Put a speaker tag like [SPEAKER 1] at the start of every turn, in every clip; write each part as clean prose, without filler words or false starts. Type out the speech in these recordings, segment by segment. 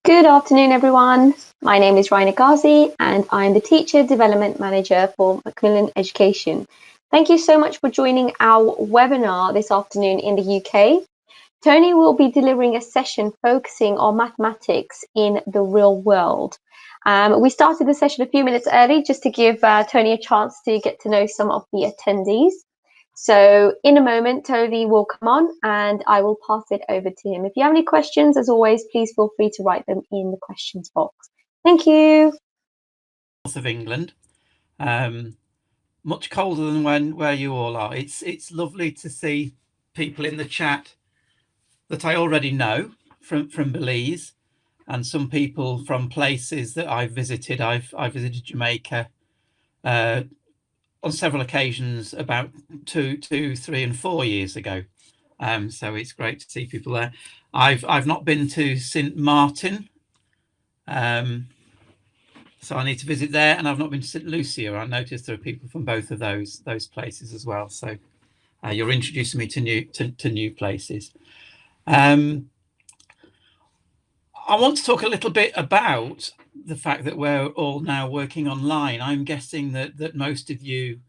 [SPEAKER 1] Good afternoon, everyone. My name is Raina Ghazi, and I'm the Teacher Development Manager for Macmillan Education. Thank you so much for joining our webinar this afternoon in the UK. Tony will be delivering a session focusing on mathematics in the real world. We started the session a few minutes early just to give Tony a chance to get to know some of the attendees. So in a moment, Tony will come on and I will pass it over to him. If you have any questions, as always, please feel free to write them in the questions box. Thank you.
[SPEAKER 2] North of England, much colder than where you all are. It's lovely to see people in the chat that I already know from Belize, and some people from places that I've visited. I've visited Jamaica on several occasions about 2, 3, and 4 years ago. So it's great to see people there. I've not been to St Martin, so I need to visit there, and I've not been to St Lucia. I noticed there are people from both of those places as well. So you're introducing me to new places. I want to talk a little bit about the fact that we're all now working online. I'm guessing that most of you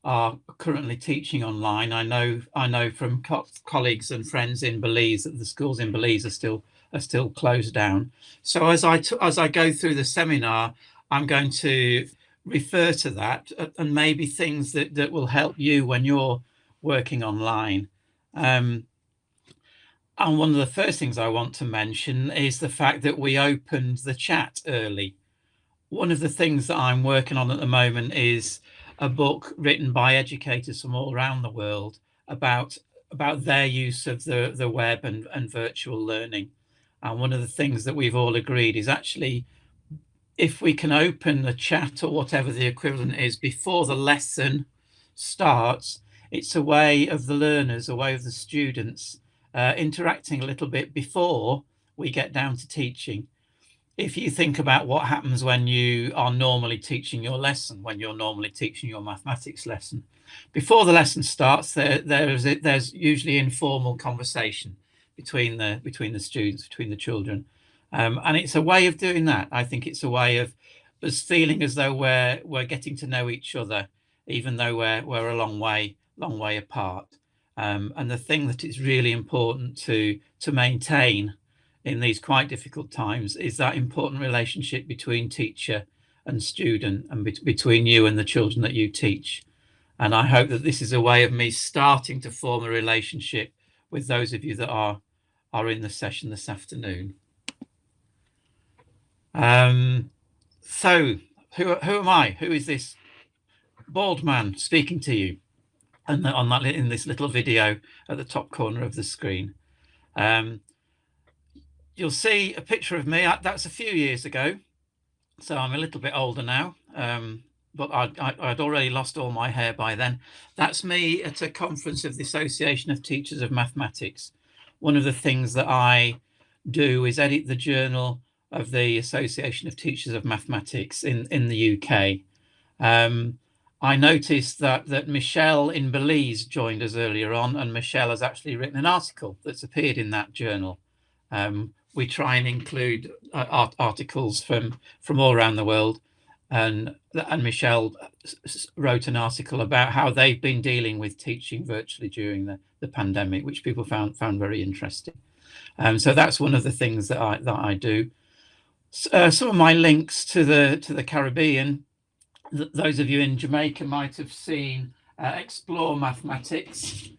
[SPEAKER 2] are currently teaching online. I know from colleagues and friends in Belize that the schools in Belize are still closed down. So as I go through the seminar, I'm going to refer to that and maybe things that will help you when you're working online. And one of the first things I want to mention is the fact that we opened the chat early. One of the things that I'm working on at the moment is a book written by educators from all around the world about their use of the web and virtual learning. And one of the things that we've all agreed is actually, if we can open the chat or whatever the equivalent is before the lesson starts, it's a way of the learners, a way of the students interacting a little bit before we get down to teaching. If you think about what happens when you are normally teaching your lesson, when you're normally teaching your mathematics lesson, before the lesson starts, there's usually informal conversation between the students, between the children, and it's a way of doing that. I think it's a way of us feeling as though we're getting to know each other, even though we're a long way apart. And the thing that is really important to maintain in these quite difficult times is that important relationship between teacher and student, and between you and the children that you teach. And I hope that this is a way of me starting to form a relationship with those of you that are in the session this afternoon. So who am I? Who is this bald man speaking to you? And in this little video at the top corner of the screen, you'll see a picture of me. That's a few years ago, so I'm a little bit older now, but I'd already lost all my hair by then. That's me at a conference of the Association of Teachers of Mathematics. One of the things that I do is edit the journal of the Association of Teachers of Mathematics in the UK. I noticed that Michelle in Belize joined us earlier on, and Michelle has actually written an article that's appeared in that journal. We try and include articles from all around the world, and Michelle wrote an article about how they've been dealing with teaching virtually during the pandemic, which people found very interesting. So that's one of the things that I do. Some of my links to the Caribbean. Those of you in Jamaica might have seen Explore Mathematics.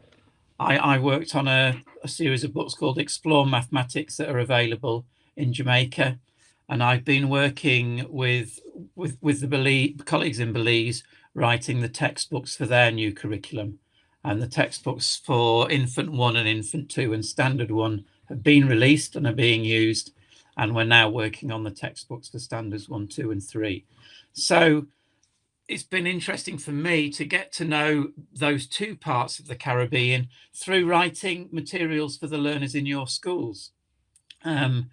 [SPEAKER 2] I worked on a series of books called Explore Mathematics that are available in Jamaica, and I've been working with the colleagues in Belize, writing the textbooks for their new curriculum. And the textbooks for Infant 1 and Infant 2 and Standard 1 have been released and are being used, and we're now working on the textbooks for Standards 1, 2, and 3. So it's been interesting for me to get to know those two parts of the Caribbean through writing materials for the learners in your schools. And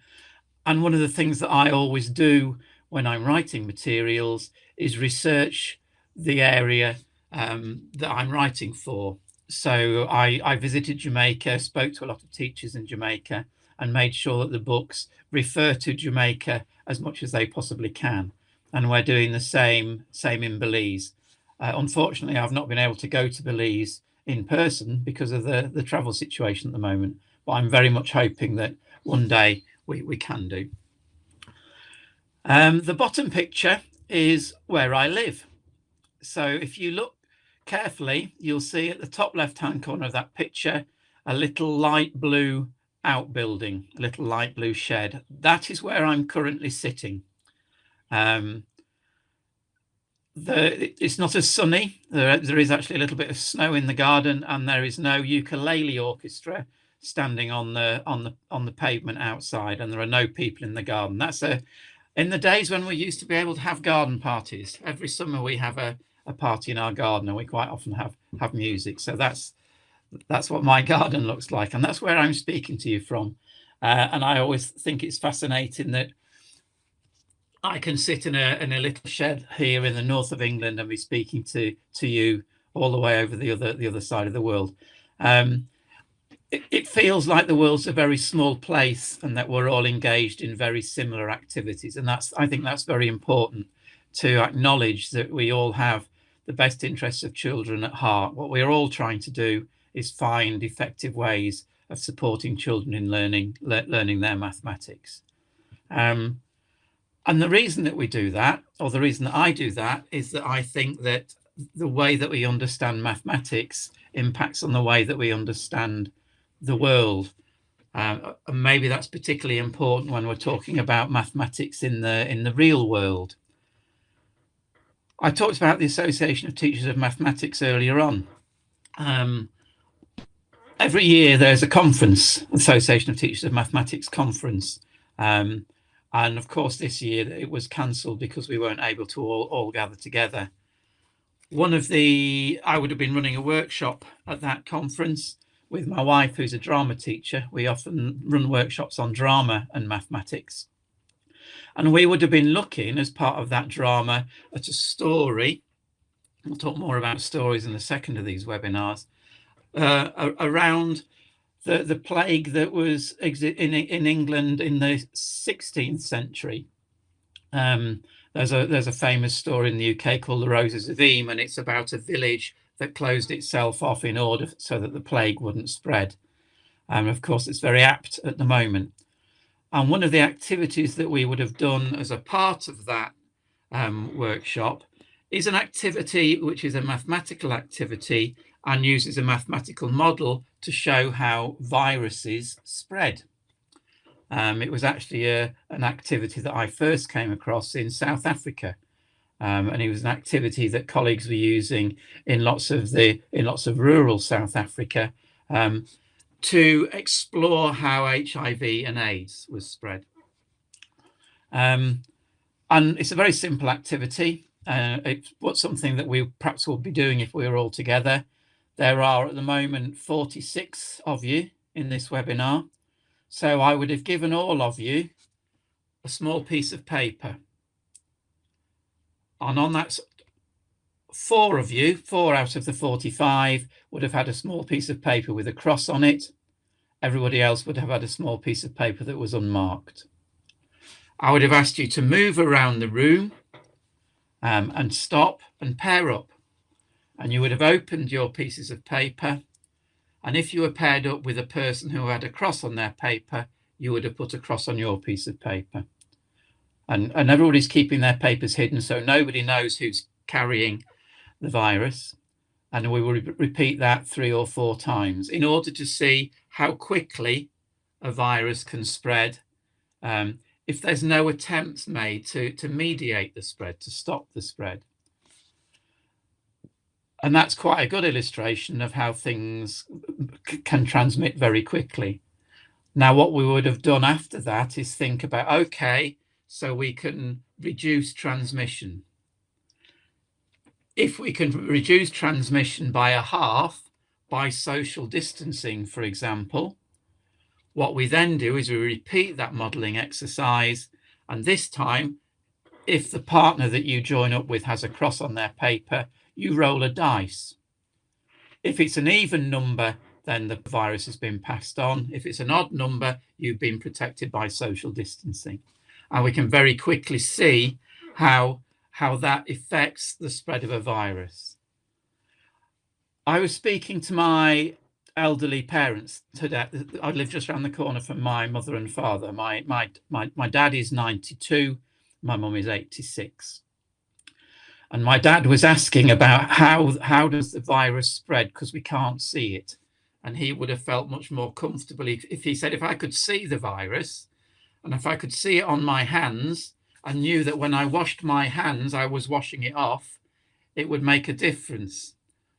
[SPEAKER 2] one of the things that I always do when I'm writing materials is research the area that I'm writing for. So I visited Jamaica, spoke to a lot of teachers in Jamaica, and made sure that the books refer to Jamaica as much as they possibly can. And we're doing the same in Belize. Unfortunately, I've not been able to go to Belize in person because of the travel situation at the moment, but I'm very much hoping that one day we can do. The bottom picture is where I live. So if you look carefully, you'll see at the top left-hand corner of that picture a little light blue outbuilding, a little light blue shed. That is where I'm currently sitting. It's not as sunny. There is actually a little bit of snow in the garden, and there is no ukulele orchestra standing on the pavement outside, and there are no people in the garden. That's in the days when we used to be able to have garden parties. Every summer we have a party in our garden, and we quite often have music. So that's what my garden looks like, and that's where I'm speaking to you from. And I always think it's fascinating that I can sit in a little shed here in the north of England and be speaking to you all the way over the other side of the world. It feels like the world's a very small place, and that we're all engaged in very similar activities. And I think that's very important, to acknowledge that we all have the best interests of children at heart. What we're all trying to do is find effective ways of supporting children in learning their mathematics. And the reason that we do that, or the reason that I do that, is that I think that the way that we understand mathematics impacts on the way that we understand the world. And maybe that's particularly important when we're talking about mathematics in the real world. I talked about the Association of Teachers of Mathematics earlier on. Every year there's a conference, Association of Teachers of Mathematics conference. And of course, this year it was cancelled because we weren't able to all gather together. I would have been running a workshop at that conference with my wife, who's a drama teacher. We often run workshops on drama and mathematics. And we would have been looking, as part of that drama, at a story. We'll talk more about stories in the second of these webinars, around the plague that was in England in the 16th century. There's a famous story in the UK called the Roses of Eme, and it's about a village that closed itself off in order so that the plague wouldn't spread. Of course, it's very apt at the moment. And one of the activities that we would have done as a part of that workshop is an activity which is a mathematical activity and uses a mathematical model to show how viruses spread. It was actually an activity that I first came across in South Africa, and it was an activity that colleagues were using in lots of rural South Africa to explore how HIV and AIDS was spread. And it's a very simple activity. It's something that we perhaps will be doing if we were all together. There are at the moment 46 of you in this webinar. So I would have given all of you a small piece of paper. And on that, 4 out of the 45 would have had a small piece of paper with a cross on it. Everybody else would have had a small piece of paper that was unmarked. I would have asked you to move around the room and stop and pair up. And you would have opened your pieces of paper. And if you were paired up with a person who had a cross on their paper, you would have put a cross on your piece of paper. And everybody's keeping their papers hidden, so nobody knows who's carrying the virus. And we will repeat that 3 or 4 times in order to see how quickly a virus can spread if there's no attempts made to mediate the spread, to stop the spread. And that's quite a good illustration of how things can transmit very quickly. Now, what we would have done after that is think about, okay, so we can reduce transmission. If we can reduce transmission by a half by social distancing, for example, what we then do is we repeat that modelling exercise. And this time, if the partner that you join up with has a cross on their paper, you roll a dice. If it's an even number, then the virus has been passed on. If it's an odd number, you've been protected by social distancing. And we can very quickly see how that affects the spread of a virus. I was speaking to my elderly parents today. I live just around the corner from my mother and father. My dad is 92, my mum is 86. And my dad was asking about how does the virus spread, because we can't see it. And he would have felt much more comfortable if he said, if I could see the virus and if I could see it on my hands and knew that when I washed my hands, I was washing it off, it would make a difference.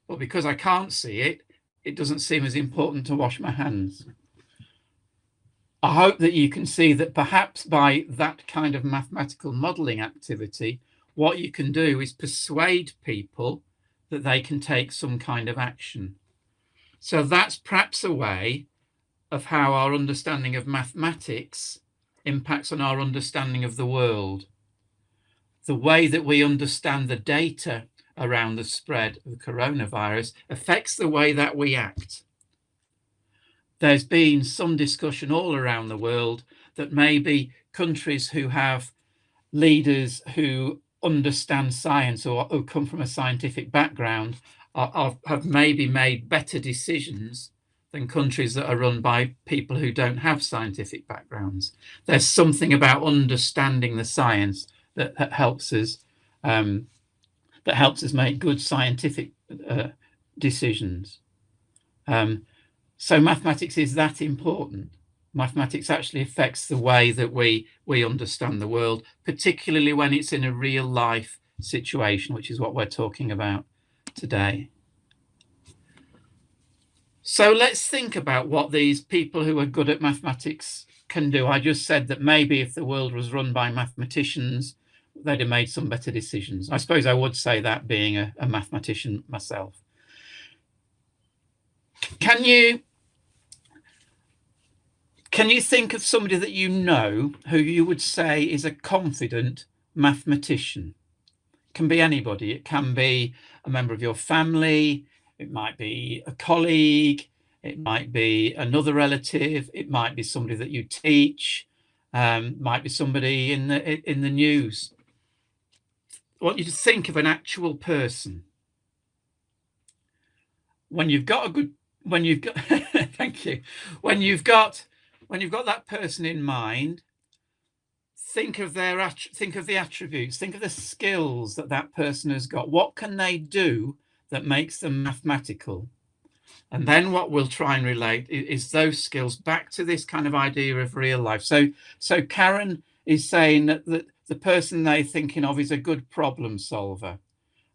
[SPEAKER 2] But because I can't see it, it doesn't seem as important to wash my hands. I hope that you can see that perhaps by that kind of mathematical modeling activity, what you can do is persuade people that they can take some kind of action. So that's perhaps a way of how our understanding of mathematics impacts on our understanding of the world. The way that we understand the data around the spread of the coronavirus affects the way that we act. There's been some discussion all around the world that maybe countries who have leaders who understand science or who come from a scientific background have maybe made better decisions than countries that are run by people who don't have scientific backgrounds. There's something about understanding the science that helps us make good scientific decisions. So mathematics is that important. Mathematics actually affects the way that we understand the world, particularly when it's in a real life situation, which is what we're talking about today. So let's think about what these people who are good at mathematics can do. I just said that maybe if the world was run by mathematicians, they'd have made some better decisions. I suppose I would say that, being a mathematician myself. Can you think of somebody that you know who you would say is a confident mathematician? It can be anybody. It can be a member of your family. It might be a colleague. It might be another relative. It might be somebody that you teach. Might be somebody in the news. I want you to think of an actual person. When you've got thank you. When you've got that person in mind, think of the attributes, think of the skills that person has got. What can they do that makes them mathematical? And then what we'll try and relate is those skills back to this kind of idea of real life. So Karen is saying that the person they're thinking of is a good problem solver.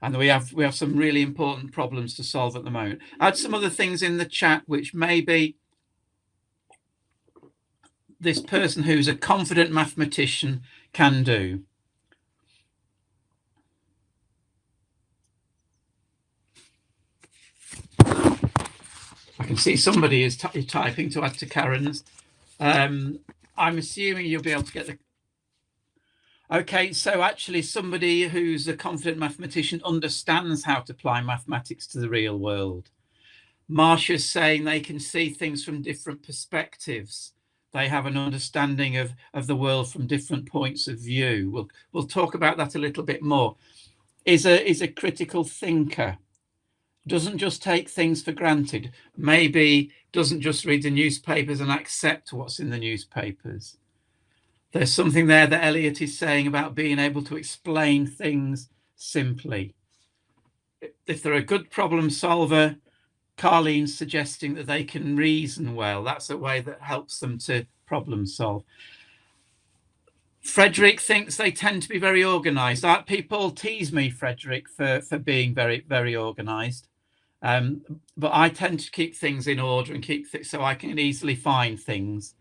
[SPEAKER 2] And we have some really important problems to solve at the moment. Add some other things in the chat which maybe this person who's a confident mathematician can do. I can see somebody is typing to add to Karen's. I'm assuming you'll be able to get the... Okay, so actually somebody who's a confident mathematician understands how to apply mathematics to the real world. Marcia's saying they can see things from different perspectives. They have an understanding of the world from different points of view. We'll talk about that a little bit more. Is a critical thinker. Doesn't just take things for granted. Maybe doesn't just read the newspapers and accept what's in the newspapers. There's something there that Elliot is saying about being able to explain things simply. If they're a good problem solver, Carlene's suggesting that they can reason well. That's a way that helps them to problem solve. Frederick thinks they tend to be very organized. People tease me, Frederick, for being very, very organized. But I tend to keep things in order and keep so I can easily find things.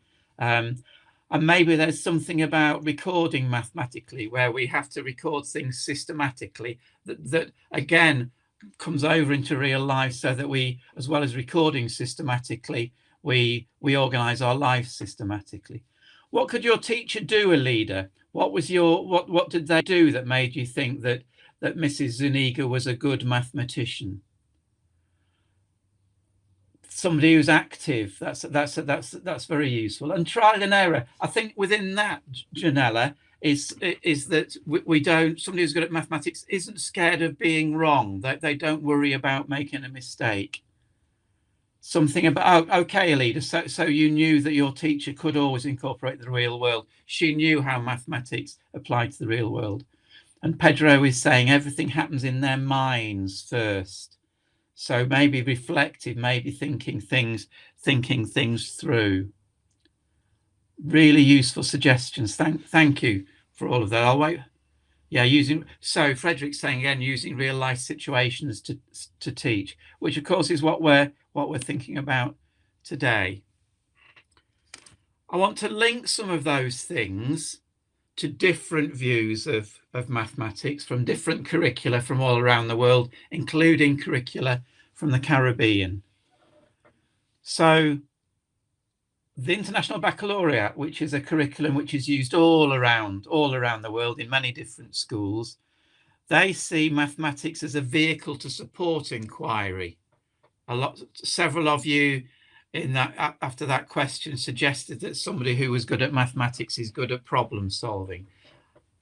[SPEAKER 2] And maybe there's something about recording mathematically where we have to record things systematically that again comes over into real life, so that we, as well as recording systematically, we organize our life systematically. What could your teacher do, a leader? What did they do that made you think that Mrs. Zuniga was a good mathematician? somebody who's active. That's very useful. And trial and error. I think within that, Janella, is that we don't, somebody who's good at mathematics isn't scared of being wrong. They don't worry about making a mistake. Something about, okay, Alida, so you knew that your teacher could always incorporate the real world. She knew how mathematics applied to the real world. And Pedro is saying everything happens in their minds first. So maybe reflective, maybe thinking things through. Really useful suggestions. Thank you for all of that. I'll wait. Yeah, so Frederick's saying again, using real life situations to teach, which of course is what we're thinking about today. I want to link some of those things to different views of mathematics from different curricula from all around the world, including curricula from the Caribbean. So the International Baccalaureate, which is a curriculum which is used all around the world in many different schools, they see mathematics as a vehicle to support inquiry. Several of you in that, after that question, suggested that somebody who was good at mathematics is good at problem solving.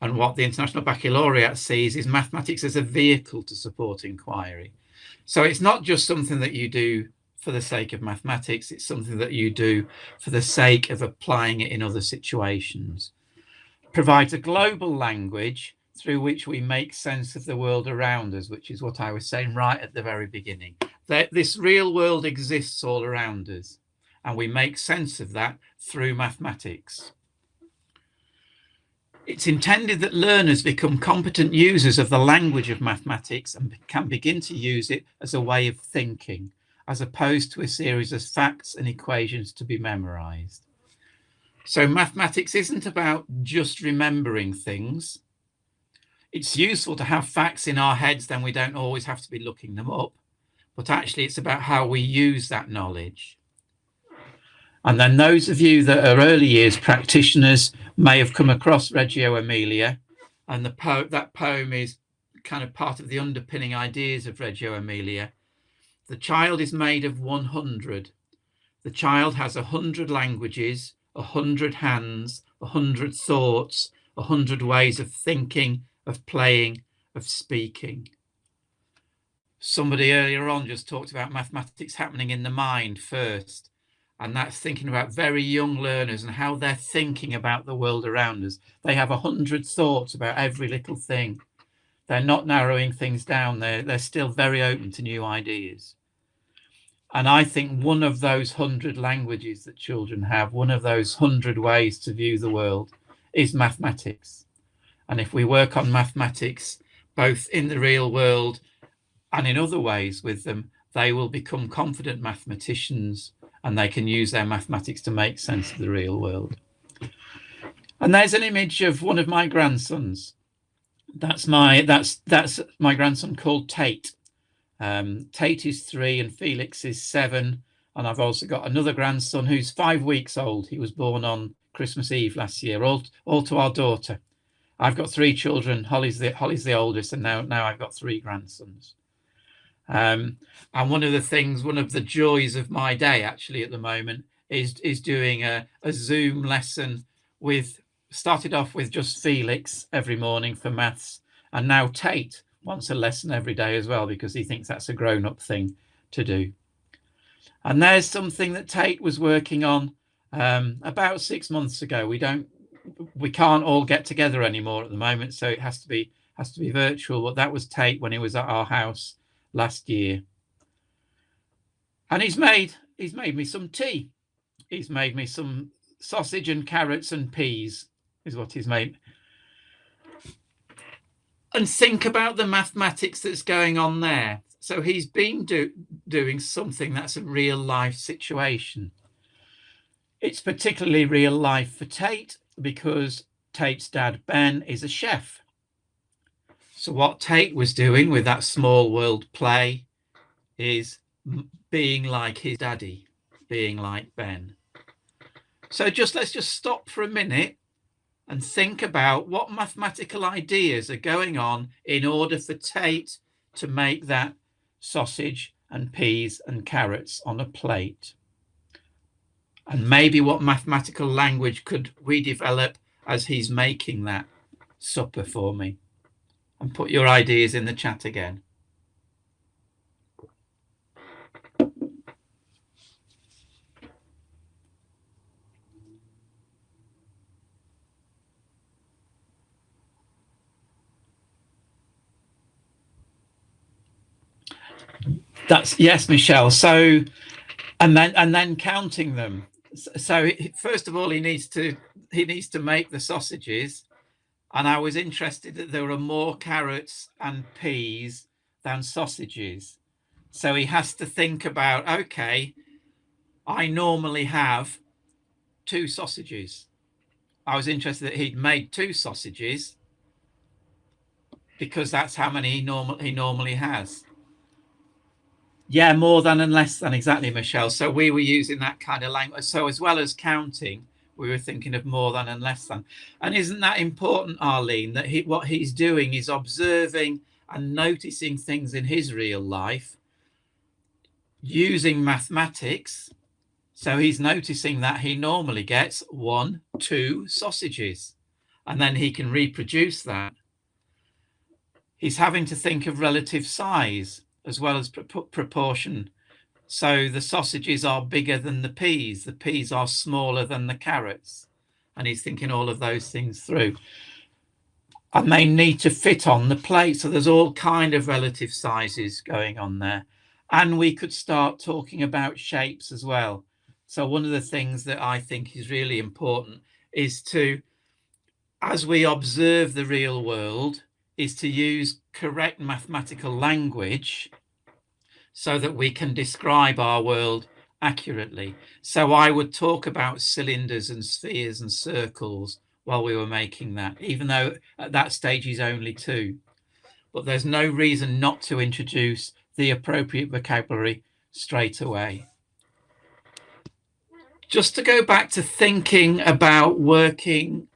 [SPEAKER 2] And what the International Baccalaureate sees is mathematics as a vehicle to support inquiry. So it's not just something that you do for the sake of mathematics, it's something that you do for the sake of applying it in other situations. Provides a global language through which we make sense of the world around us, which is what I was saying right at the very beginning. This real world exists all around us, and we make sense of that through mathematics. It's intended that learners become competent users of the language of mathematics and can begin to use it as a way of thinking, as opposed to a series of facts and equations to be memorized. So mathematics isn't about just remembering things. It's useful to have facts in our heads, then we don't always have to be looking them up. But actually, it's about how we use that knowledge. And then those of you that are early years practitioners may have come across Reggio Emilia, and that poem is kind of part of the underpinning ideas of Reggio Emilia. The child is made of 100. The child has 100 languages, 100 hands, 100 thoughts, 100 ways of thinking, of playing, of speaking. Somebody earlier on just talked about mathematics happening in the mind first. And that's thinking about very young learners and how they're thinking about the world around us. They have 100 thoughts about every little thing. They're not narrowing things down. They're still very open to new ideas. And I think one of those 100 languages that children have, one of those 100 ways to view the world, is mathematics. And if we work on mathematics, both in the real world and in other ways with them, they will become confident mathematicians, and they can use their mathematics to make sense of the real world. And there's an image of one of my grandsons. That's my grandson called Tate. Tate is 3 and Felix is 7. And I've also got another grandson who's 5 weeks old. He was born on Christmas Eve last year, all to our daughter. I've got 3 children. Holly's the oldest, and now I've got 3 grandsons. And one of the joys of my day actually at the moment is doing a Zoom lesson started off with just Felix every morning for maths, and now Tate wants a lesson every day as well because he thinks that's a grown-up thing to do. And there's something that Tate was working on about 6 months ago. We can't all get together anymore at the moment, so it has to be virtual. But that was Tate when he was at our house last year. And he's made me some tea. He's made me some sausage and carrots and peas is what he's made. And think about the mathematics that's going on there. So he's been doing something that's a real life situation. It's particularly real life for Tate because Tate's dad, Ben, is a chef. So what Tate was doing with that small world play is being like his daddy, being like Ben. So let's just stop for a minute and think about what mathematical ideas are going on in order for Tate to make that sausage and peas and carrots on a plate. And maybe what mathematical language could we develop as he's making that supper for me? And put your ideas in the chat again. That's yes, Michelle. So, and then counting them. So first of all, he needs to make the sausages, and I was interested that there are more carrots and peas than sausages. So he has to think about, okay, I normally have 2 sausages. I was interested that he'd made 2 sausages because that's how many he normally has. Yeah, more than and less than, exactly, Michelle. So we were using that kind of language. So as well as counting, we were thinking of more than and less than. And isn't that important, Arlene, that what he's doing is observing and noticing things in his real life using mathematics. So he's noticing that he normally gets 1, 2 sausages, and then he can reproduce that. He's having to think of relative size as well as proportion. So the sausages are bigger than the peas are smaller than the carrots, and he's thinking all of those things through. And they need to fit on the plate. So there's all kind of relative sizes going on there. And we could start talking about shapes as well. So one of the things that I think is really important is to, as we observe the real world, is to use correct mathematical language so that we can describe our world accurately. So I would talk about cylinders and spheres and circles while we were making that, even though at that stage he's only 2. But there's no reason not to introduce the appropriate vocabulary straight away. Just to go back to thinking about working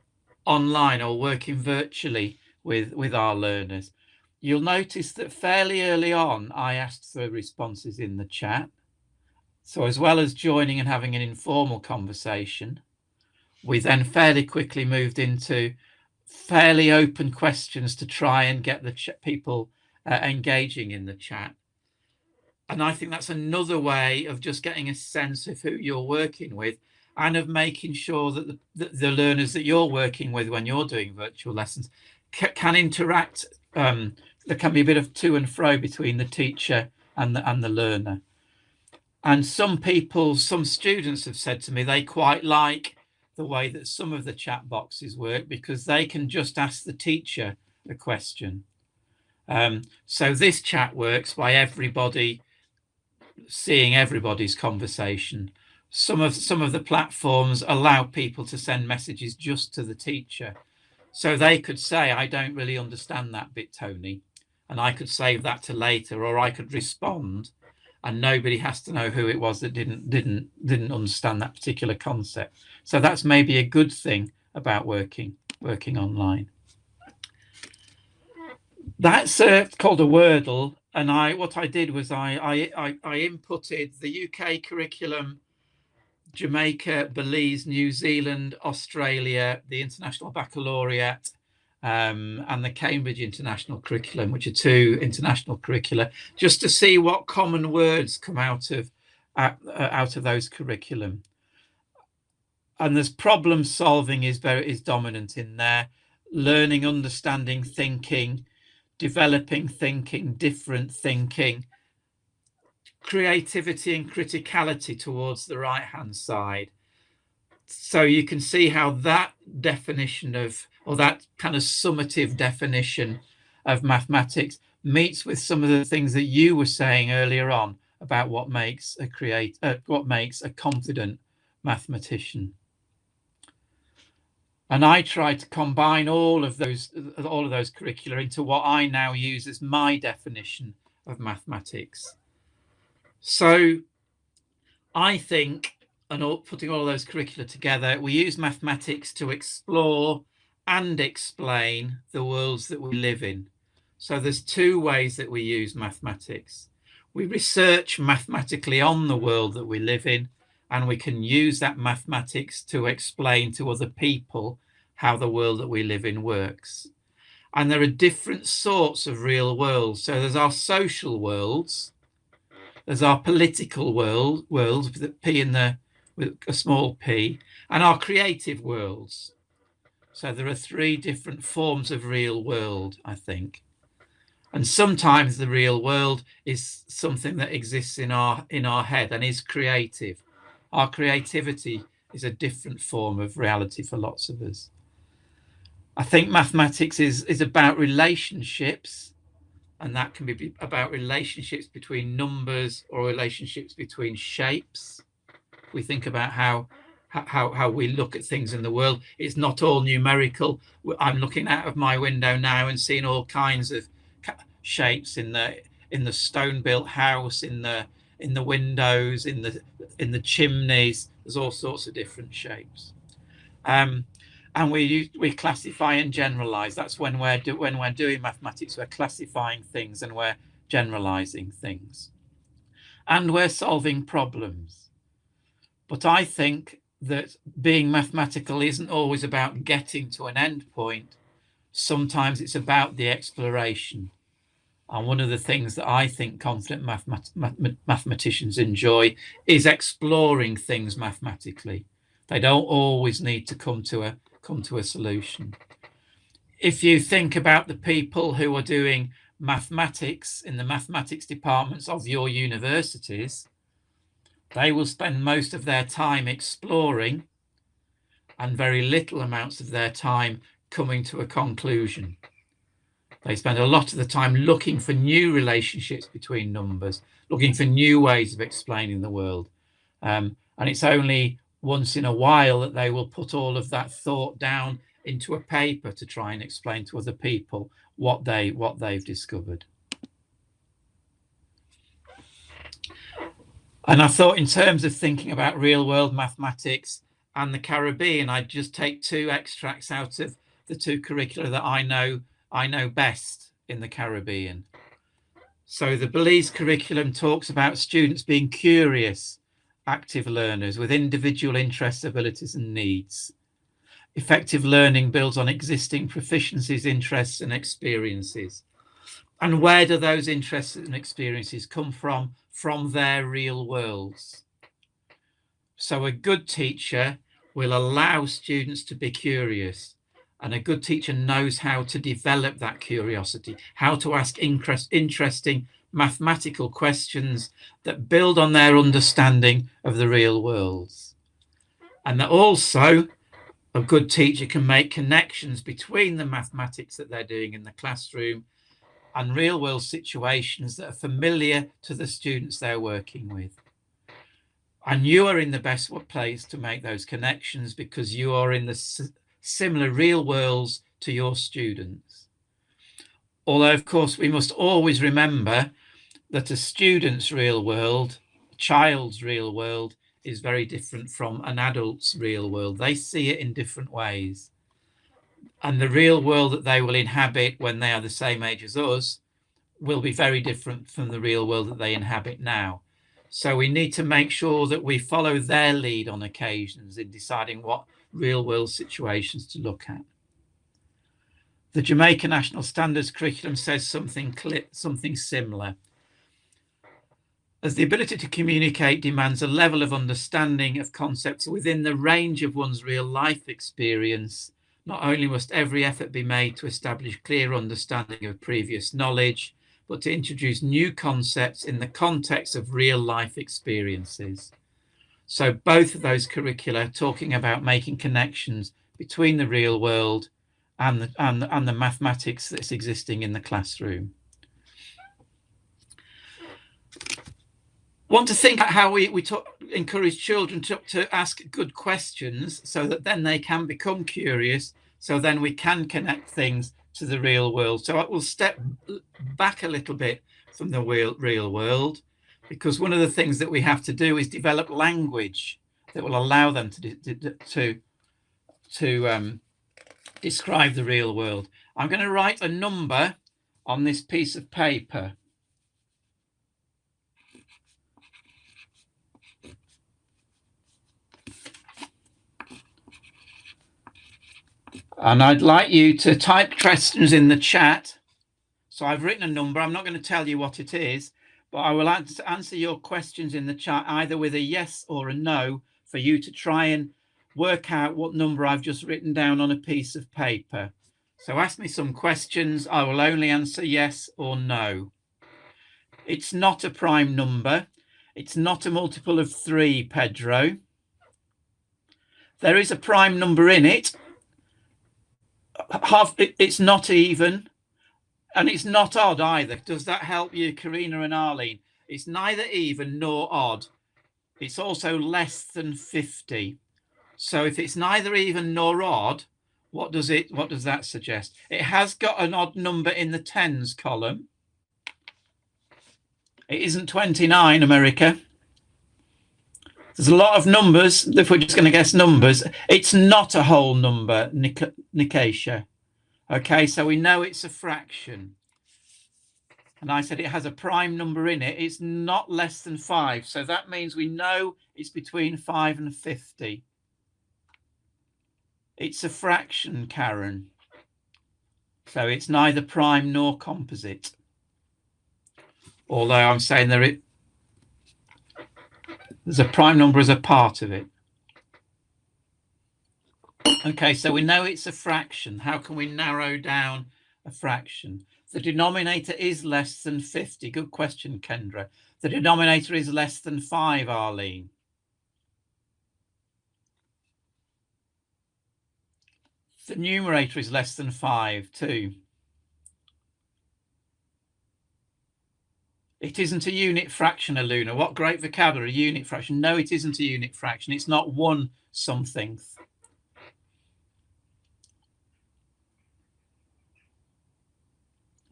[SPEAKER 2] online or working virtually with our learners, you'll notice that fairly early on, I asked for responses in the chat. So as well as joining and having an informal conversation, we then fairly quickly moved into fairly open questions to try and get the people engaging in the chat. And I think that's another way of just getting a sense of who you're working with and of making sure that the learners that you're working with when you're doing virtual lessons can interact. There can be a bit of to and fro between the teacher and the learner. And some students have said to me they quite like the way that some of the chat boxes work because they can just ask the teacher a question. So this chat works by everybody seeing everybody's conversation. Some of the platforms allow people to send messages just to the teacher. So they could say, I don't really understand that bit, Tony, and I could save that to later, or I could respond, and nobody has to know who it was that didn't understand that particular concept. So that's maybe a good thing about working online. That's called a Wordle, and what I did was I inputted the UK curriculum, Jamaica, Belize, New Zealand, Australia, the International Baccalaureate, and the Cambridge International Curriculum, which are 2 international curricula, just to see what common words come out of those curriculum. And there's problem solving is dominant in there. Learning, understanding, thinking, developing thinking, different thinking, creativity and criticality towards the right-hand side. So you can see how that definition of, or that kind of summative definition of mathematics meets with some of the things that you were saying earlier on about what makes a confident mathematician. And I try to combine all of those curricula into what I now use as my definition of mathematics. So I think, and putting all of those curricula together, we use mathematics to explore and explain the worlds that we live in. So there's 2 ways that we use mathematics. We research mathematically on the world that we live in, and we can use that mathematics to explain to other people how the world that we live in works. And there are different sorts of real worlds. So there's our social worlds, there's our political worlds with the P in the, with a small p, and our creative worlds. So there are three different forms of real world, I think. And sometimes the real world is something that exists in our head and is creative. Our creativity is a different form of reality for lots of us. I think mathematics is about relationships, and that can be about relationships between numbers or relationships between shapes. We think about how we look at things in the world. It's not all numerical. I'm looking out of my window now and seeing all kinds of shapes in the stone-built house, in the windows, in the chimneys. There's all sorts of different shapes, and we classify and generalize. That's when we're doing mathematics. We're classifying things and we're generalizing things, and we're solving problems. But I think that being mathematical isn't always about getting to an end point. Sometimes it's about the exploration. And one of the things that I think confident mathematicians enjoy is exploring things mathematically. They don't always need to come to a solution. If you think about the people who are doing mathematics in the mathematics departments of your universities, they will spend most of their time exploring and very little amounts of their time coming to a conclusion. They spend a lot of the time looking for new relationships between numbers, looking for new ways of explaining the world. And it's only once in a while that they will put all of that thought down into a paper to try and explain to other people what they've discovered. And I thought, in terms of thinking about real world mathematics and the Caribbean, I'd just take two extracts out of the two curricula that I know best in the Caribbean. So the Belize curriculum talks about students being curious, active learners with individual interests, abilities and needs. Effective learning builds on existing proficiencies, interests and experiences. And where do those interests and experiences come from? From their real worlds. So a good teacher will allow students to be curious, and a good teacher knows how to develop that curiosity, how to ask interesting mathematical questions that build on their understanding of the real worlds. And that also a good teacher can make connections between the mathematics that they're doing in the classroom and real world situations that are familiar to the students they're working with. And you are in the best place to make those connections because you are in the similar real worlds to your students. Although, of course, we must always remember that a student's real world, a child's real world, is very different from an adult's real world. They see it in different ways. And the real world that they will inhabit when they are the same age as us will be very different from the real world that they inhabit now. So we need to make sure that we follow their lead on occasions in deciding what real world situations to look at. The Jamaica National Standards curriculum says something similar. As the ability to communicate demands a level of understanding of concepts within the range of one's real life experience, not only must every effort be made to establish clear understanding of previous knowledge, but to introduce new concepts in the context of real life experiences. So both of those curricula talking about making connections between the real world and the mathematics that's existing in the classroom. Want to think about how we encourage children to ask good questions so that then they can become curious, so then we can connect things to the real world. So I will step back a little bit from the real world, because one of the things that we have to do is develop language that will allow them to describe the real world. I'm going to write a number on this piece of paper. And I'd like you to type questions in the chat. So I've written a number. I'm not going to tell you what it is, but I will answer your questions in the chat either with a yes or a no for you to try and work out what number I've just written down on a piece of paper. So ask me some questions. I will only answer yes or no. It's not a prime number. It's not a multiple of 3, Pedro. There is a prime number in it. It's not even, and it's not odd either. Does that help you, Karina and Arlene? It's neither even nor odd. It's also less than 50. So if it's neither even nor odd, what does that suggest? It has got an odd number in the tens column. It isn't 29, America. There's a lot of numbers. If we're just going to guess numbers, it's not a whole number, Nikesha. Okay, so we know it's a fraction. And I said it has a prime number in it. It's not less than 5. So that means we know it's between 5 and 50. It's a fraction, Karen. So it's neither prime nor composite. Although I'm saying there's a prime number as a part of it. Okay, so we know it's a fraction. How can we narrow down a fraction? The denominator is less than 50. Good question, Kendra. The denominator is less than 5, Arlene. The numerator is less than 5 too. It isn't a unit fraction, Aluna. What great vocabulary, unit fraction. No, it isn't a unit fraction. It's not 1 something.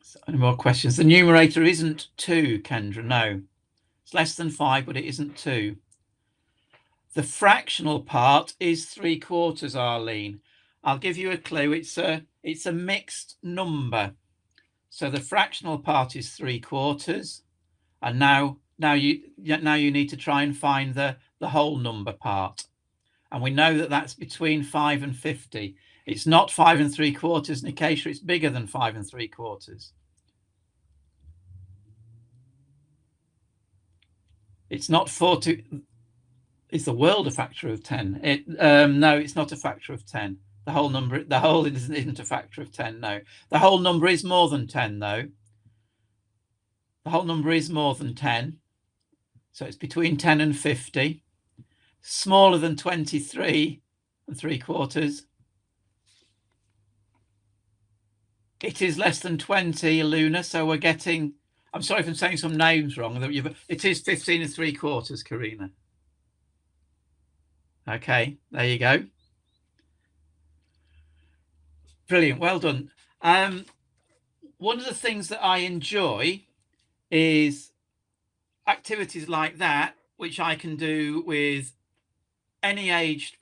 [SPEAKER 2] So, any more questions? The numerator isn't 2, Kendra. No. It's less than 5, but it isn't 2. The fractional part is 3/4, Arlene. I'll give you a clue. It's a mixed number. So the fractional part is 3/4. And now you need to try and find the whole number part. And we know that that's between 5 and 50. It's not 5 3/4, Nikesha. It's bigger than 5 3/4. It's not 40. Is the world a factor of 10? No, it's not a factor of 10. The whole isn't a factor of 10. No, the whole number is more than 10, though. The whole number is more than 10. So it's between 10 and 50. Smaller than 23 3/4. It is less than 20, Luna. So we're getting, I'm sorry if I'm saying some names wrong. It is 15 3/4, Karina. Okay, there you go. Brilliant, well done. One of the things that I enjoy is activities like that, which I can do with any aged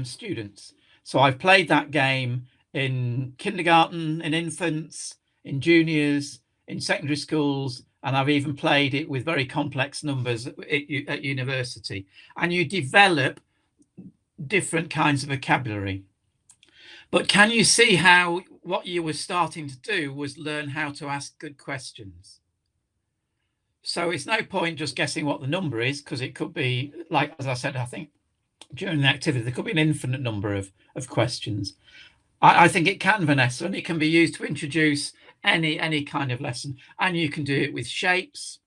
[SPEAKER 2] students. So I've played that game in kindergarten, in infants, in juniors, in secondary schools, and I've even played it with very complex numbers at university. And you develop different kinds of vocabulary. But can you see how what you were starting to do was learn how to ask good questions? So it's no point just guessing what the number is, because it could be, like, as I said, I think during the activity, there could be an infinite number of questions. I think it can, Vanessa, and it can be used to introduce any kind of lesson. And you can do it with shapes.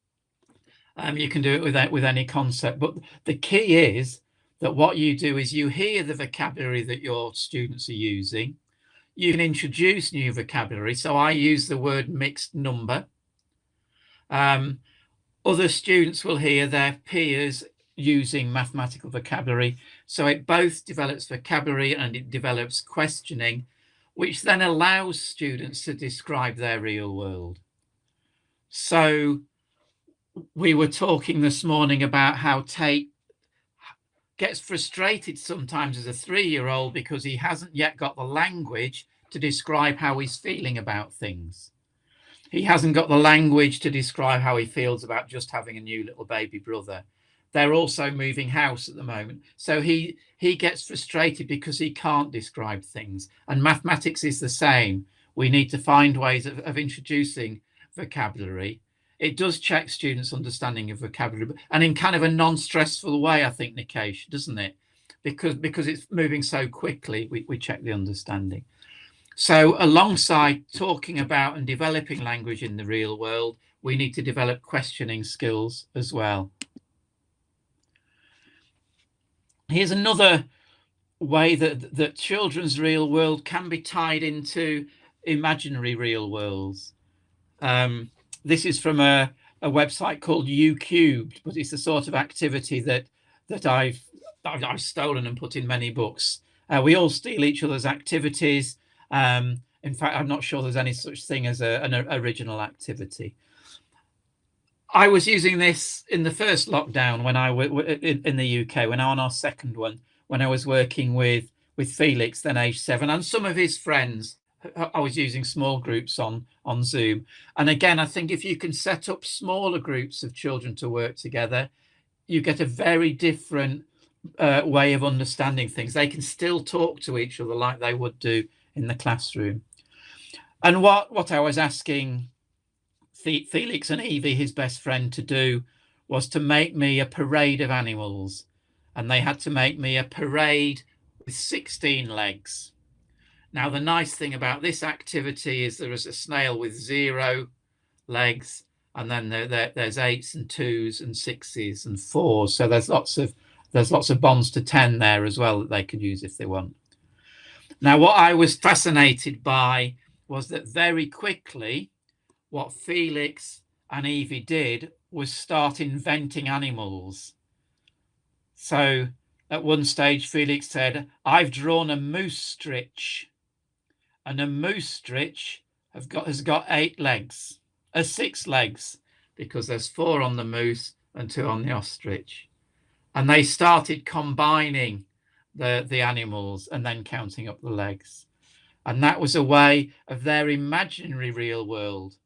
[SPEAKER 2] You can do it with any concept. But the key is that what you do is you hear the vocabulary that your students are using. You can introduce new vocabulary. So I use the word mixed number. Other students will hear their peers using mathematical vocabulary. So it both develops vocabulary and it develops questioning, which then allows students to describe their real world. So we were talking this morning about how Tate gets frustrated sometimes as a 3-year-old because he hasn't yet got the language to describe how he's feeling about things. He hasn't got the language to describe how he feels about just having a new little baby brother. they're also moving house at the moment. So he gets frustrated because he can't describe things. And mathematics is the same. We need to find ways of introducing vocabulary. It does check students' understanding of vocabulary, and in kind of a non-stressful way, I think, Nikesh, doesn't it? Because it's moving so quickly, we check the understanding. So alongside talking about and developing language in the real world, we need to develop questioning skills as well. Here's another way that children's real world can be tied into imaginary real worlds. This is from a website called UCubed, but it's the sort of activity that I've stolen and put in many books. We all steal each other's activities. In fact, I'm not sure there's any such thing as an original activity. I was using this in the first lockdown when I in the UK, when I on our second one, when I was working with Felix, then age 7, and some of his friends. I was using small groups on Zoom. And again, I think if you can set up smaller groups of children to work together, you get a very different way of understanding things. They can still talk to each other like they would do in the classroom. And what I was asking Felix and Evie, his best friend, to do was to make me a parade of animals. And they had to make me a parade with 16 legs. Now, the nice thing about this activity is there is a snail with 0 legs, and then there's 8s and 2s and 6s and 4s. So there's lots of bonds to 10 there as well that they could use if they want. Now, what I was fascinated by was that very quickly, what Felix and Evie did was start inventing animals. So at one stage, Felix said, "I've drawn a moosestrich. And a moosestrich has got 8 legs, 6 legs, because there's 4 on the moose and 2 on the ostrich." And they started combining the animals and then counting up the legs. And that was a way of their imaginary real world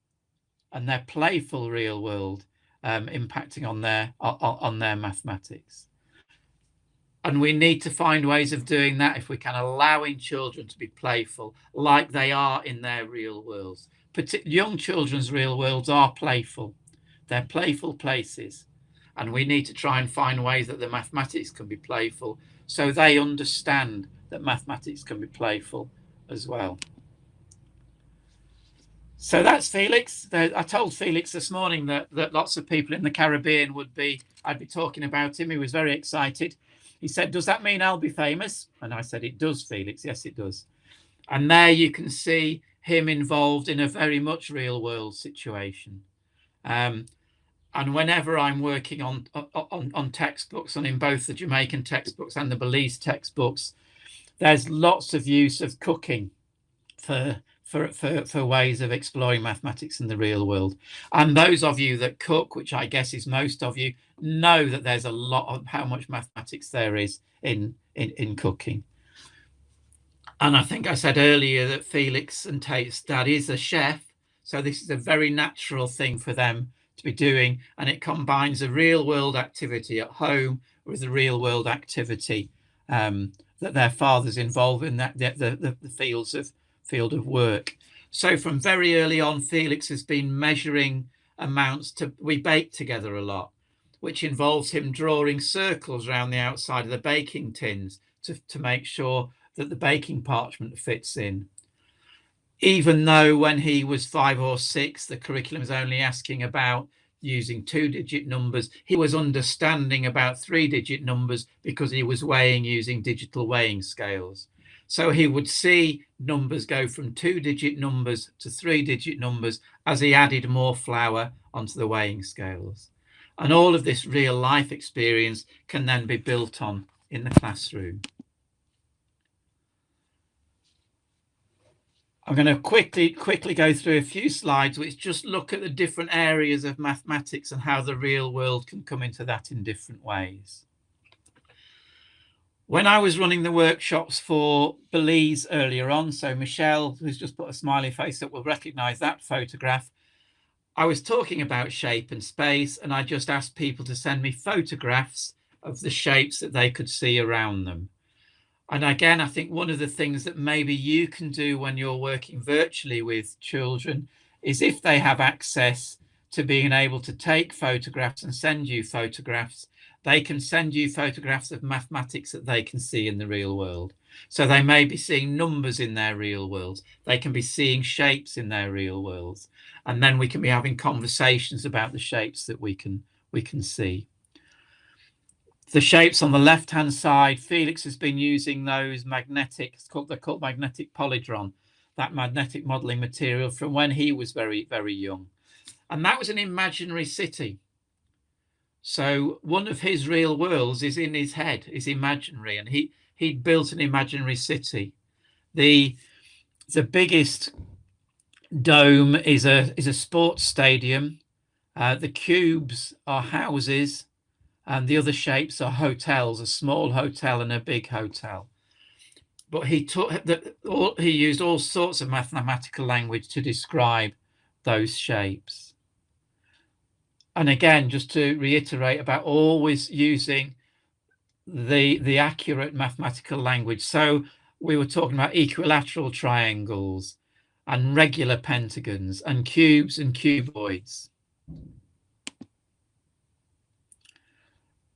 [SPEAKER 2] and their playful real world impacting on their mathematics. And we need to find ways of doing that if we can, allowing children to be playful like they are in their real worlds. Young children's real worlds are playful. They're playful places. And we need to try and find ways that the mathematics can be playful so they understand that mathematics can be playful as well. So that's Felix. I told Felix this morning that lots of people in the Caribbean I'd be talking about him. He was very excited. He said, "Does that mean I'll be famous?" And I said, "It does, Felix. Yes, it does." And there you can see him involved in a very much real world situation. And whenever I'm working on textbooks, and in both the Jamaican textbooks and the Belize textbooks, there's lots of use of cooking for ways of exploring mathematics in the real world. And those of you that cook, which I guess is most of you, know that there's a lot of how much mathematics there is in cooking. And I think I said earlier that Felix and Tate's dad is a chef, so this is a very natural thing for them to be doing, and it combines a real world activity at home with a real world activity that their father's involved in, that the field of work. So from very early on, Felix has been measuring amounts. We bake together a lot, which involves him drawing circles around the outside of the baking tins to make sure that the baking parchment fits in. Even though when he was 5 or 6, the curriculum was only asking about using 2-digit numbers, he was understanding about 3-digit numbers because he was weighing using digital weighing scales. So he would see numbers go from 2-digit numbers to 3-digit numbers as he added more flour onto the weighing scales. And all of this real life experience can then be built on in the classroom. I'm going to quickly go through a few slides which just look at the different areas of mathematics and how the real world can come into that in different ways. When I was running the workshops for Belize earlier on, so Michelle, who's just put a smiley face up, will recognise that photograph. I was talking about shape and space, and I just asked people to send me photographs of the shapes that they could see around them. And again, I think one of the things that maybe you can do when you're working virtually with children is, if they have access to being able to take photographs and send you photographs, they can send you photographs of mathematics that they can see in the real world. So they may be seeing numbers in their real world. They can be seeing shapes in their real worlds. And then we can be having conversations about the shapes that we can see. The shapes on the left-hand side, Felix has been using those magnetic, they're called magnetic polydron, that magnetic modeling material from when he was very, very young. And that was an imaginary city. So one of his real worlds is in his head, is imaginary, and he'd built an imaginary city. The biggest dome is a sports stadium. The cubes are houses. And the other shapes are hotels, a small hotel and a big hotel. But he used all sorts of mathematical language to describe those shapes. And again, just to reiterate about always using the accurate mathematical language. So we were talking about equilateral triangles and regular pentagons and cubes and cuboids.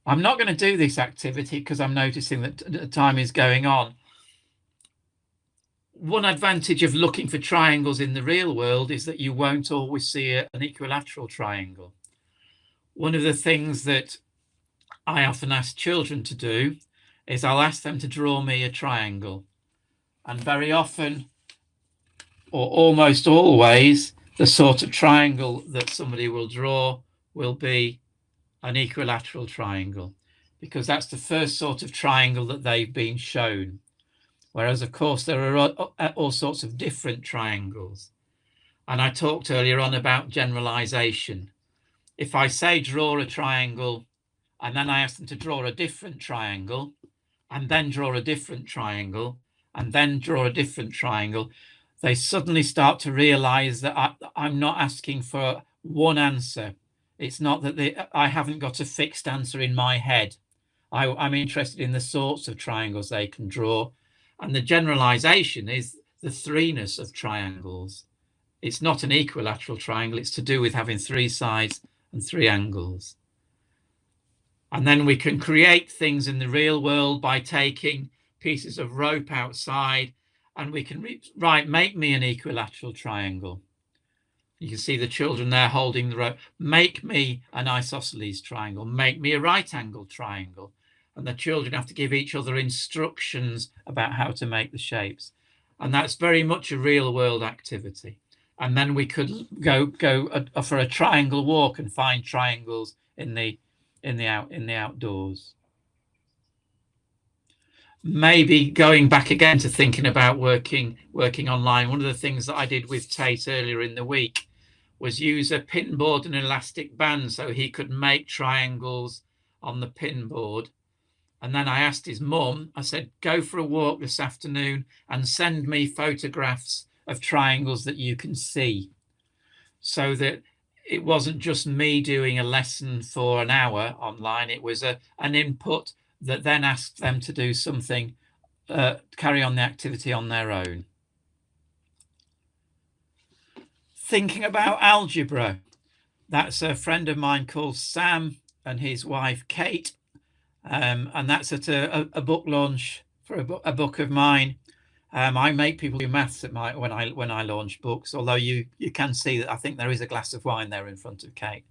[SPEAKER 2] I'm not going to do this activity because I'm noticing that the time is going on. One advantage of looking for triangles in the real world is that you won't always see an equilateral triangle. One of the things that I often ask children to do is I'll ask them to draw me a triangle. And very often, or almost always, the sort of triangle that somebody will draw will be an equilateral triangle, because that's the first sort of triangle that they've been shown. Whereas, of course, there are all sorts of different triangles. And I talked earlier on about generalization. If I say draw a triangle, and then I ask them to draw a different triangle, and then draw a different triangle, and then draw a different triangle, they suddenly start to realize that I'm not asking for one answer. It's not that I haven't got a fixed answer in my head. I'm interested in the sorts of triangles they can draw. And the generalization is the threeness of triangles. It's not an equilateral triangle. It's to do with having three sides and three angles. And then we can create things in the real world by taking pieces of rope outside, and we can make me an equilateral triangle. You can see the children there holding the rope. Make me an isosceles triangle. Make me a right-angled triangle. And the children have to give each other instructions about how to make the shapes. And that's very much a real-world activity. And then we could go for a triangle walk and find triangles in the outdoors. Maybe going back again to thinking about working online. One of the things that I did with Tate earlier in the week was use a pin board and elastic band so he could make triangles on the pin board. And then I asked his mum, I said, go for a walk this afternoon and send me photographs of triangles that you can see, so that it wasn't just me doing a lesson for an hour online. It was an input that then asked them to do something, carry on the activity on their own. Thinking about algebra. That's a friend of mine called Sam and his wife Kate, and that's at a book launch for a book of mine. I make people do maths at when I launch books, although you can see that I think there is a glass of wine there in front of Kate.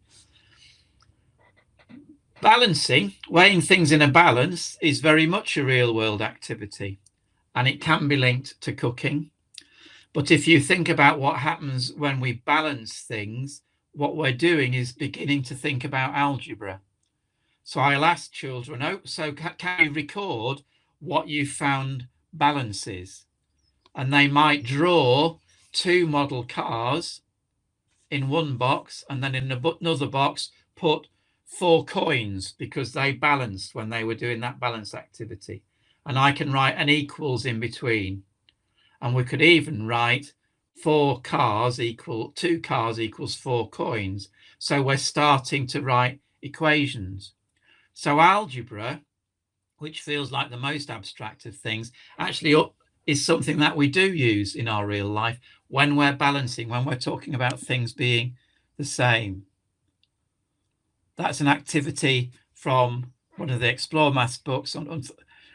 [SPEAKER 2] Balancing, weighing things in a balance, is very much a real world activity, and it can be linked to cooking. But if you think about what happens when we balance things, what we're doing is beginning to think about algebra. So I'll ask children, so can you record what you found balances? And they might draw two model cars in one box, and then in another box put 4 coins, because they balanced when they were doing that balance activity. And I can write an equals in between. And we could even write 2 cars equals 4 coins. So we're starting to write equations. So algebra, which feels like the most abstract of things, actually is something that we do use in our real life when we're balancing, when we're talking about things being the same. That's an activity from one of the Explore Maths books.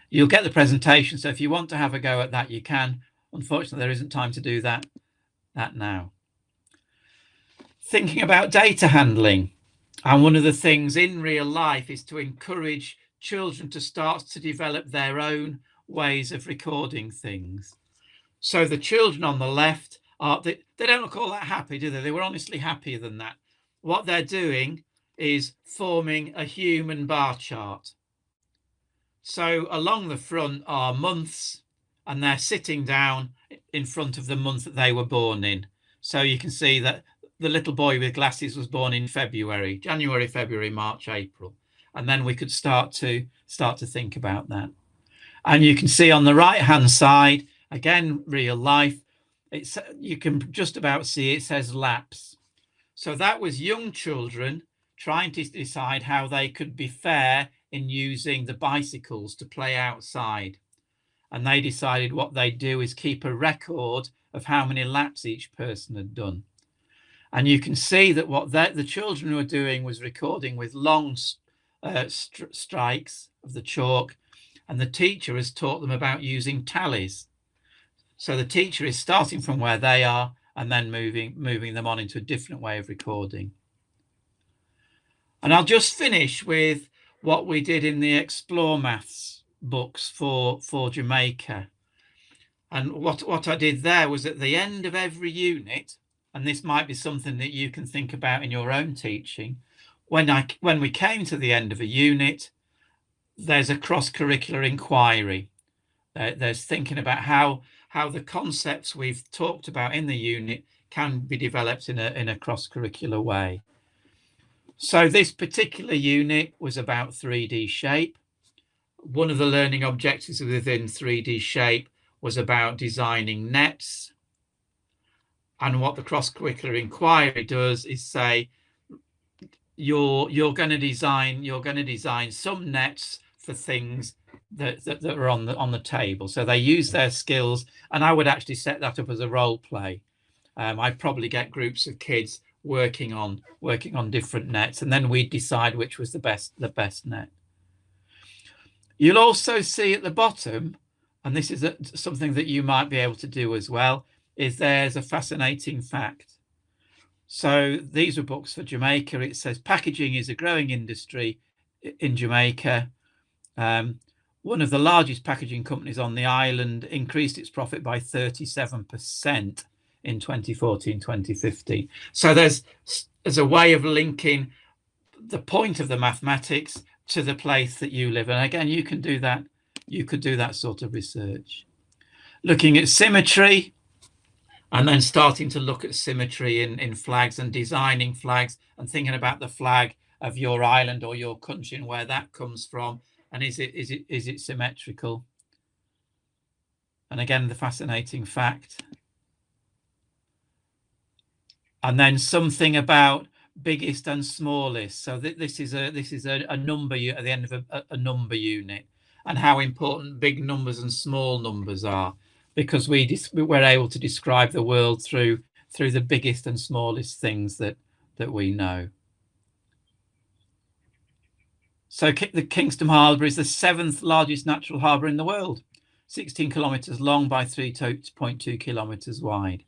[SPEAKER 2] You'll get the presentation, so if you want to have a go at that, you can. Unfortunately, there isn't time to do that now. Thinking about data handling. And one of the things in real life is to encourage children to start to develop their own ways of recording things. So the children on the left they don't look all that happy, do they? They were honestly happier than that. What they're doing is forming a human bar chart. So along the front are months, and they're sitting down in front of the month that they were born in. So you can see that the little boy with glasses was born in February, January, February, March, April. And then we could start to think about that. And you can see on the right hand side, again, real life, you can just about see it says laps. So that was young children trying to decide how they could be fair in using the bicycles to play outside. And they decided what they'd do is keep a record of how many laps each person had done. And you can see that what the children were doing was recording with long strikes of the chalk, and the teacher has taught them about using tallies. So the teacher is starting from where they are and then moving them on into a different way of recording. And I'll just finish with what we did in the Explore Maths books for Jamaica. And what I did there was at the end of every unit, and this might be something that you can think about in your own teaching, when we came to the end of a unit, there's a cross-curricular inquiry. There's thinking about how the concepts we've talked about in the unit can be developed in a cross-curricular way. So this particular unit was about 3D shape. One of the learning objectives within 3D shape was about designing nets. And what the cross-curricular inquiry does is say, you're going to design some nets for things that are on the table. So they use their skills, and I would actually set that up as a role play. I'd probably get groups of kids working on different nets, and then we'd decide which was the best net. You'll also see at the bottom, and this is something that you might be able to do as well, is there's a fascinating fact. So these were books for Jamaica. It says packaging is a growing industry in Jamaica. One of the largest packaging companies on the island increased its profit by 37% in 2014-2015. So there's a way of linking the point of the mathematics to the place that you live. And again, you can do that. You could do that sort of research. Looking at symmetry, and then starting to look at symmetry in flags and designing flags and thinking about the flag of your island or your country and where that comes from. And is it symmetrical? And again, the fascinating fact. And then something about biggest and smallest. So this is a number at the end of a number unit, and how important big numbers and small numbers are, because we're able to describe the world through the biggest and smallest things that we know. So the Kingston Harbour is the 7th largest natural harbour in the world, 16 kilometres long by 3.2 kilometres wide.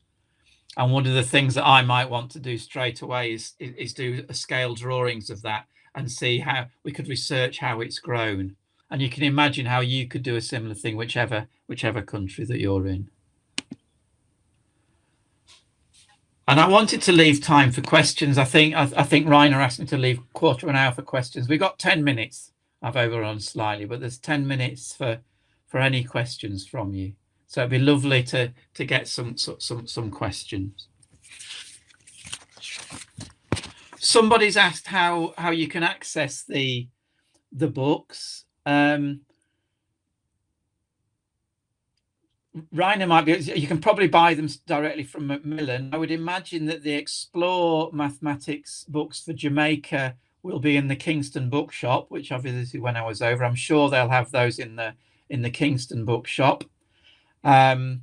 [SPEAKER 2] And one of the things that I might want to do straight away is do a scale drawings of that and see how we could research how it's grown. And you can imagine how you could do a similar thing, whichever country that you're in. And I wanted to leave time for questions. I think Rainer asked me to leave a quarter of an hour for questions. We've got 10 minutes. I've overrun slightly, but there's 10 minutes for any questions from you. So it'd be lovely to get some questions. Somebody's asked how you can access the Rainer might be, you can probably buy them directly from Macmillan. I would imagine that the Explore Mathematics books for Jamaica will be in the Kingston bookshop, which I visited when I was over. I'm sure they'll have those in the Kingston bookshop. The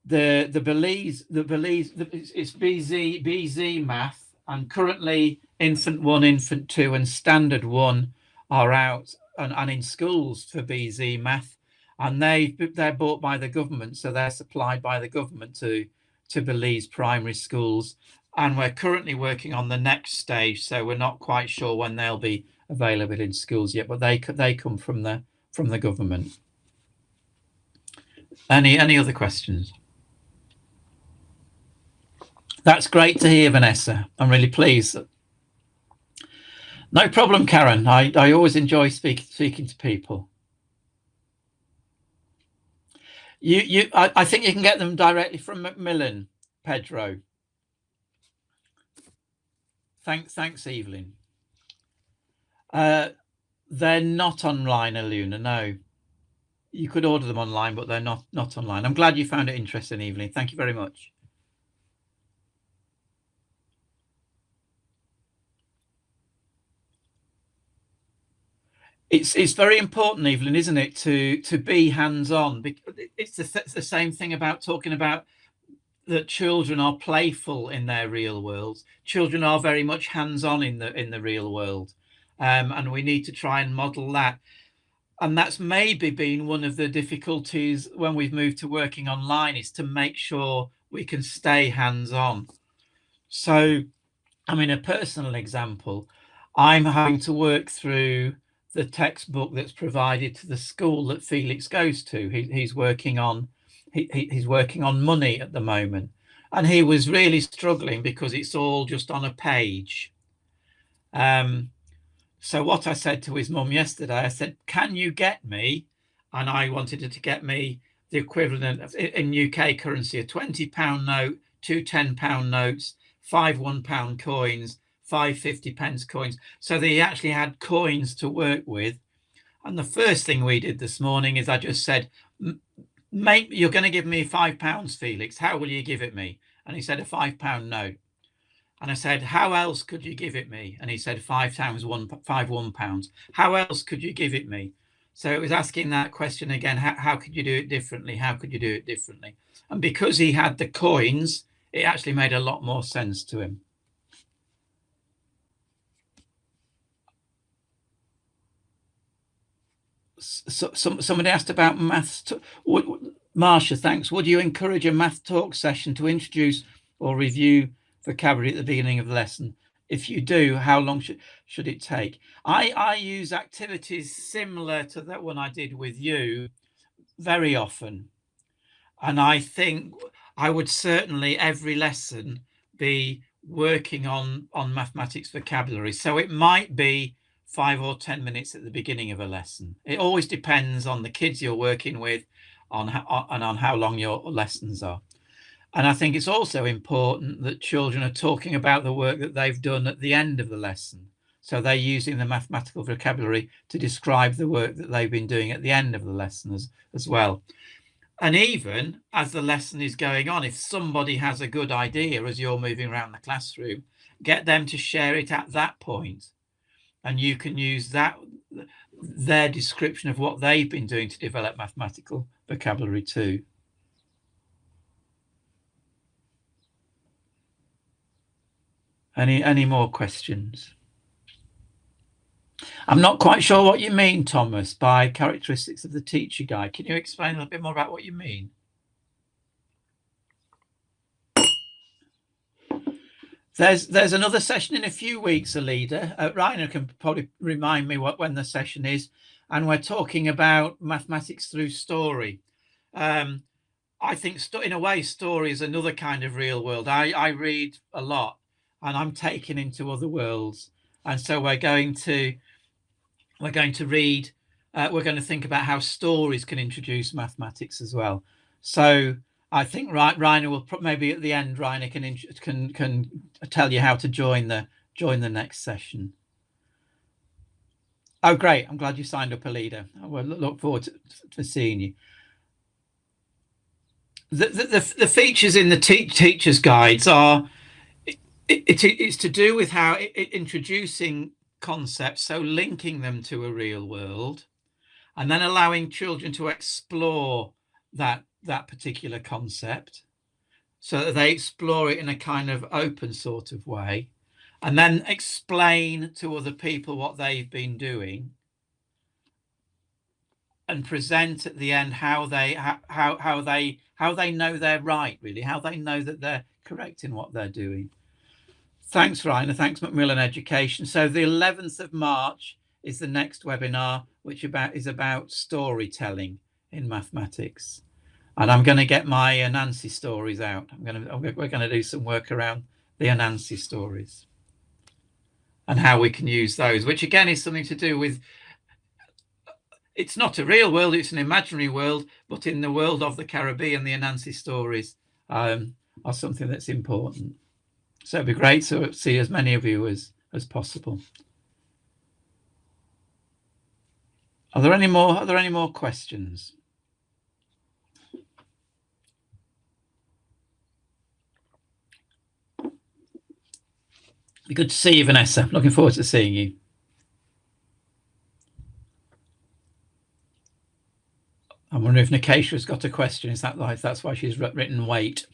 [SPEAKER 2] Belize, it's BZ math, and currently infant 1, infant 2 and standard 1 are out and in schools for BZ math, and they're bought by the government, so they're supplied by the government to Belize primary schools, and we're currently working on the next stage, so we're not quite sure when they'll be available in schools yet, but they come from the government. Any other questions? That's great to hear, Vanessa. I'm really pleased. No problem, Karen. I always enjoy speaking to people. I think you can get them directly from Macmillan, Pedro. Thanks, Evelyn. They're not online, Aluna. No, you could order them online, but they're not online. I'm glad you found it interesting, Evelyn. Thank you very much. It's very important, Evelyn, isn't it, to be hands-on? It's the same thing about talking about that children are playful in their real world. Children are very much hands-on in the real world, and we need to try and model that. And that's maybe been one of the difficulties when we've moved to working online, is to make sure we can stay hands-on. So, I mean, a personal example, I'm having to work through the textbook that's provided to the school that Felix goes to. He's working on money at the moment, and he was really struggling because it's all just on a page. So what I said to his mum yesterday, I said, can you get me, and I wanted her to get me the equivalent of, in UK currency, a £20 note, 2 £10 notes, 5 £1 coins, 5 50-pence coins, so that he actually had coins to work with. And the first thing we did this morning is I just said, mate, you're going to give me £5, Felix. How will you give it me? And he said, a £5 note. And I said, how else could you give it me? And he said, 5 £1. How else could you give it me? So it was asking that question again, how could you do it differently? How could you do it differently? And because he had the coins, it actually made a lot more sense to him. So somebody asked about maths. Marsha, thanks. Would you encourage a math talk session to introduce or review vocabulary at the beginning of the lesson? If you do, how long should it take? I use activities similar to that one I did with you very often. And I think I would certainly every lesson be working on mathematics vocabulary. So it might be 5 or 10 minutes at the beginning of a lesson. It always depends on the kids you're working with, on how long your lessons are. And I think it's also important that children are talking about the work that they've done at the end of the lesson. So they're using the mathematical vocabulary to describe the work that they've been doing at the end of the lesson as well. And even as the lesson is going on, if somebody has a good idea as you're moving around the classroom, get them to share it at that point. And you can use their description of what they've been doing to develop mathematical vocabulary too. Any more questions? I'm not quite sure what you mean, Thomas, by characteristics of the teacher guide. Can you explain a little bit more about what you mean? There's another session in a few weeks, Alida. Rainer can probably remind me when the session is, and we're talking about mathematics through story. I think in a way story is another kind of real world. I read a lot and I'm taken into other worlds, and so we're going to read, we're going to think about how stories can introduce mathematics as well. So I think Rainer will maybe at the end, Rainer can tell you how to join the next session. Oh, great. I'm glad you signed up, Alida. I will look forward to seeing you. The features in the teacher's guides are it's to do with how introducing concepts, so linking them to a real world, and then allowing children to explore that particular concept, so that they explore it in a kind of open sort of way, and then explain to other people what they've been doing, and present at the end how they know they're right, really, how they know that they're correct in what they're doing. Thanks, Rainer. Thanks, Macmillan Education. So the 11th of March is the next webinar, which is about storytelling in mathematics. And I'm going to get my Anansi stories out. We're going to do some work around the Anansi stories and how we can use those, which again is something to do with, it's not a real world, it's an imaginary world, but in the world of the Caribbean, the Anansi stories are something that's important. So it'd be great to see as many of you as possible. Are there any more questions? Good to see you, Vanessa. Looking forward to seeing you. I'm wondering if Nikesha's got a question. Is that right? That's why she's written wait.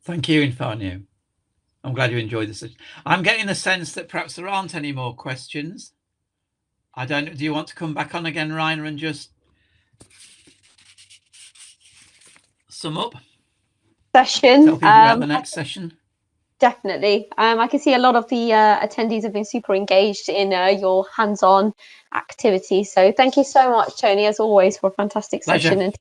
[SPEAKER 2] Thank you, Infanio. I'm glad you enjoyed this. I'm getting the sense that perhaps there aren't any more questions. I don't know. Do you want to come back on again, Rainer, and just sum up?
[SPEAKER 1] Session.
[SPEAKER 2] Tell people about the next session.
[SPEAKER 1] Definitely. I can see a lot of the attendees have been super engaged in your hands-on activity. So thank you so much, Tony, as always, for a fantastic session.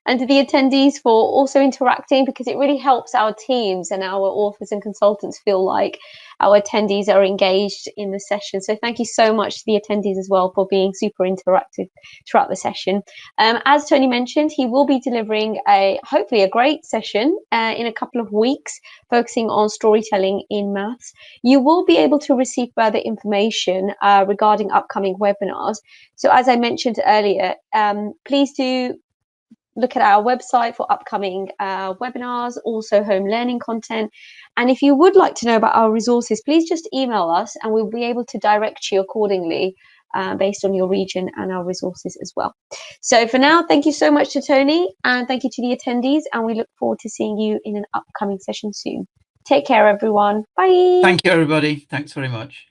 [SPEAKER 1] And to the attendees for also interacting, because it really helps our teams and our authors and consultants feel like our attendees are engaged in the session. So thank you so much to the attendees as well for being super interactive throughout the session. As Tony mentioned, he will be delivering hopefully a great session in a couple of weeks, focusing on storytelling in maths. You will be able to receive further information regarding upcoming webinars. So as I mentioned earlier, please do look at our website for upcoming webinars, also home learning content. And if you would like to know about our resources, please just email us and we'll be able to direct you accordingly based on your region and our resources as well. So for now, thank you so much to Tony and thank you to the attendees, and we look forward to seeing you in an upcoming session soon. Take care, everyone. Bye.
[SPEAKER 2] Thank you, everybody. Thanks very much.